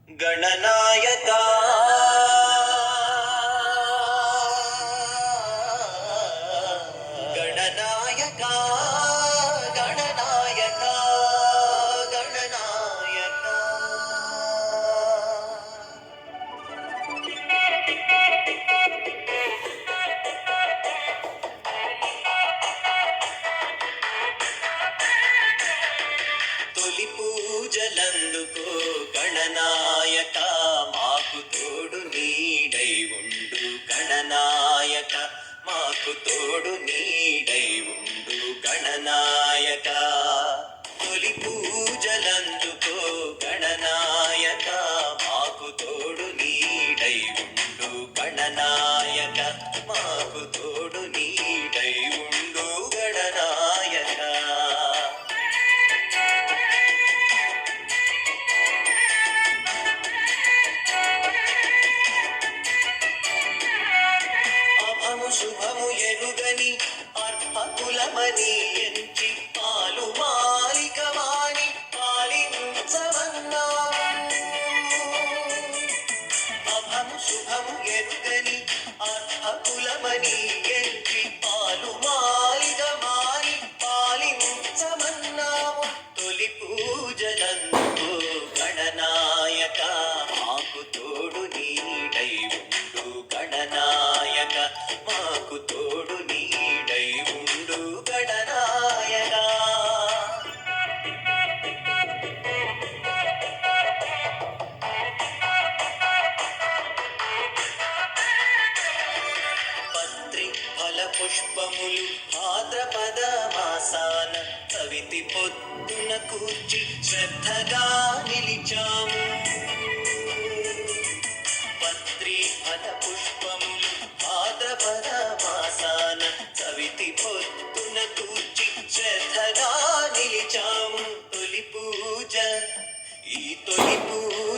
గణనాయకా గణనాయకా గణనాయకా గణనాయకా. తొలి పూజలందుకో గణనాయక, మాకు తోడు నీడై ఉండు గణనాయక, మాకు తోడు నీడై ఉండు గణనాయక. తొలి పూజలందుకో గణనాయక, మాకు తోడు నీడై ఉండు గణనాయక, మాకు తోడు నీడై ఉండు గణనాయక. శుభము ఎరుగని అర్హకులమని ఎంచి పాలు మాలికవాణి పాలించమన్నావు. అభము శుభము ఎరుగని అర్హకులమని ఎంచి పాలు మాలికవాణి పాలించమన్నావు. తొలి పూజలందుకో గణనాయక, మాకు తోడు నీడై ఉండు గణనాయక, మాకు తోడు నీడై ఉండు గణనాయక. పత్రి ఫల పుష్పములు భాద్రపద మాసాన కవితి పొద్దున కూర్చి శ్రద్ధగా నిలిచాము. పత్రి ఫల పుష్పములు భాద్రపద మాసాన కవితి పొద్దున కూర్చి శ్రద్ధగా నిలిచాము. తొలి పూజ ఈ తొలి పూజ